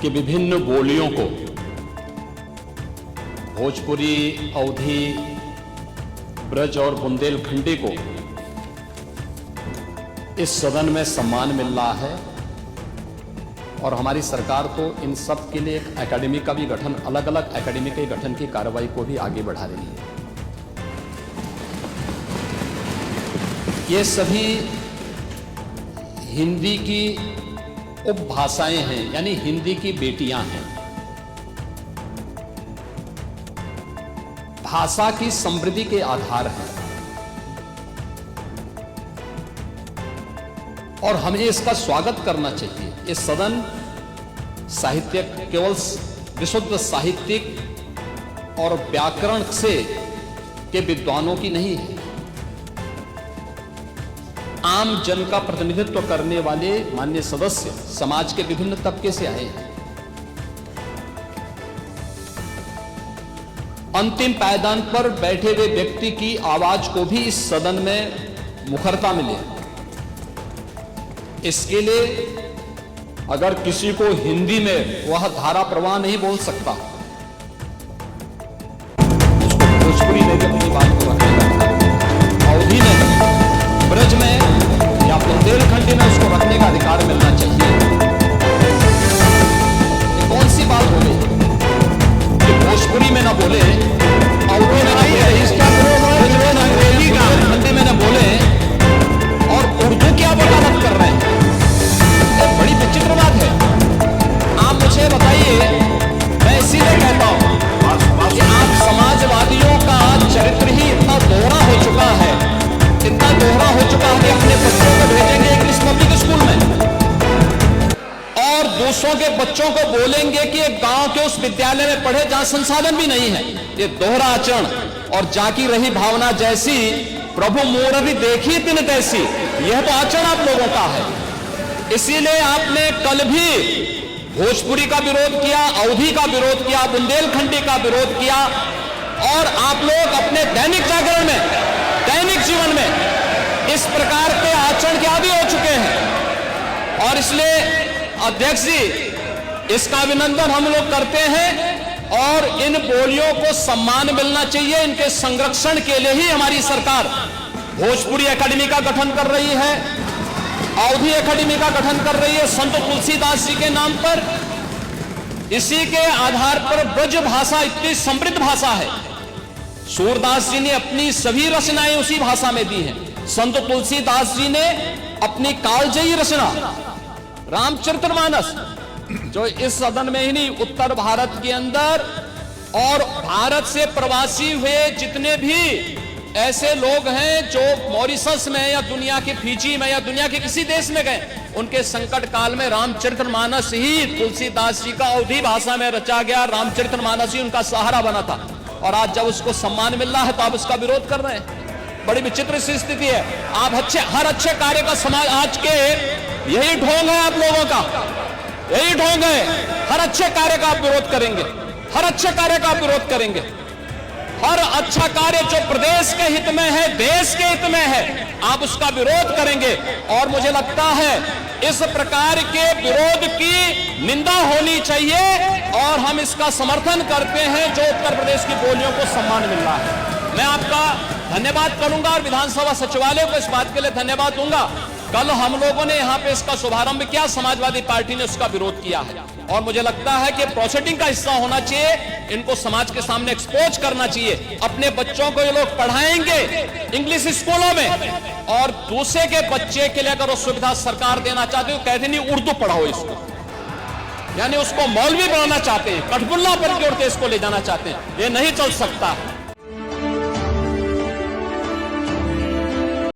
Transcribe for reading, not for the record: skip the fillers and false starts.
कि विभिन्न बोलियों को, भोजपुरी, अवधी, ब्रज और बुंदेलखंडी को इस सदन में सम्मान मिल रहा है और हमारी सरकार तो इन सब के लिए एक एकेडमी का भी गठन, अलग अलग एकेडमी के गठन की कार्रवाई को भी आगे बढ़ा रही है। ये सभी हिंदी की उपभाषाएं हैं, यानी हिंदी की बेटियां हैं। भाषा की समृद्धि के आधार हैं और हमें इसका स्वागत करना चाहिए। ये सदन साहित्यिक, केवल विशुद्ध साहित्यिक और व्याकरण से के विद्वानों की नहीं है, आम जन का प्रतिनिधित्व करने वाले माननीय सदस्य समाज के विभिन्न तबके से आए हैं। अंतिम पायदान पर बैठे हुए व्यक्ति की आवाज को भी इस सदन में मुखरता मिले। इसके लिए अगर किसी को हिंदी में वह धारा प्रवाह नहीं बोल सकता, उसको भोजपुरी में भी अपनी बात को रखने का, अवधी में, ब्रज में या बुंदेलखंडी में उसको रखने का अधिकार मिलना चाहिए। ये कौन सी बात हो गई कि भोजपुरी में ना बोले, अवधी में ना बोले, इसका अंग्रेजी का हिंदी में ना बोले और उर्दू क्या वकालत कर रहे हैं? बड़ी विचित्र बात है। आप मुझे बताइए, मैं इसीलिए कहता हूं कि आप समाजवादियों का चरित्र ही इतना दोहरा हो चुका है, इतना दोहरा हो चुका है कि अपने बच्चों को भेजेंगे इंग्लिश पब्लिक स्कूल में और दूसरों के बच्चों को बोलेंगे कि एक गांव के उस विद्यालय में पढ़े जहां संसाधन भी नहीं है। ये दोहरा आचरण और जाकी रही भावना जैसी प्रभु मूर्ति देखी तिन तैसी, यह तो आचरण आप लोगों का है। इसीलिए आपने कल भी भोजपुरी का विरोध किया, अवधी का विरोध किया, बुंदेलखंडी का विरोध किया और आप लोग अपने दैनिक जागरण में, दैनिक जीवन में इस प्रकार के आचरण के आदी हो चुके हैं। और इसलिए अध्यक्ष जी, इसका अभिनंदन हम लोग करते हैं और इन बोलियों को सम्मान मिलना चाहिए। इनके संरक्षण के लिए ही हमारी सरकार भोजपुरी एकेडमी का गठन कर रही है, अवधी एकेडमी का गठन कर रही है संत तुलसीदास जी के नाम पर। इसी के आधार पर ब्रज भाषा इतनी समृद्ध भाषा है। सूरदास जी ने अपनी सभी रचनाएं उसी भाषा में दी हैं। संत तुलसीदास जी ने अपनी कालजयी रचना रामचरितमानस, जो इस सदन में ही नहीं, उत्तर भारत के अंदर और भारत से प्रवासी हुए जितने भी ऐसे लोग हैं जो मॉरिशस में या दुनिया के फिजी में या दुनिया के किसी देश में गए, उनके संकट काल में रामचरितमानस ही तुलसीदास जी का अवधी भाषा में रचा गया रामचरितमानस ही उनका सहारा बना था। और आज जब उसको सम्मान मिल रहा है तो आप उसका विरोध कर रहे हैं। बड़ी विचित्र सी स्थिति है। आप हर अच्छे कार्य का समाज, आज के यही ढोंग है आप लोगों का, यही ढोंग है। हर अच्छे कार्य का आप विरोध करेंगे, हर अच्छे कार्य का आप विरोध करेंगे। हर अच्छा कार्य जो प्रदेश के हित में है, देश के हित में है, आप उसका विरोध करेंगे। और मुझे लगता है इस प्रकार के विरोध की निंदा होनी चाहिए और हम इसका समर्थन करते हैं जो उत्तर प्रदेश की बोलियों को सम्मान मिल रहा है। मैं आपका धन्यवाद करूंगा और विधानसभा सचिवालय को इस बात के लिए धन्यवाद दूंगा। कल हम लोगों ने यहाँ पे इसका शुभारंभ किया, समाजवादी पार्टी ने उसका विरोध किया है और मुझे लगता है कि प्रोसीडिंग का हिस्सा होना चाहिए। इनको समाज के सामने एक्सपोज करना चाहिए। अपने बच्चों को ये लोग पढ़ाएंगे इंग्लिश स्कूलों में और दूसरे के बच्चे के लिए अगर वो सुविधा सरकार देना चाहते हो, कहते नहीं उर्दू पढ़ाओ इसको, यानी उसको मौलवी बनाना चाहते हैं, कठपुल्ला पर की ओर इसको ले जाना चाहते हैं। ये नहीं चल सकता।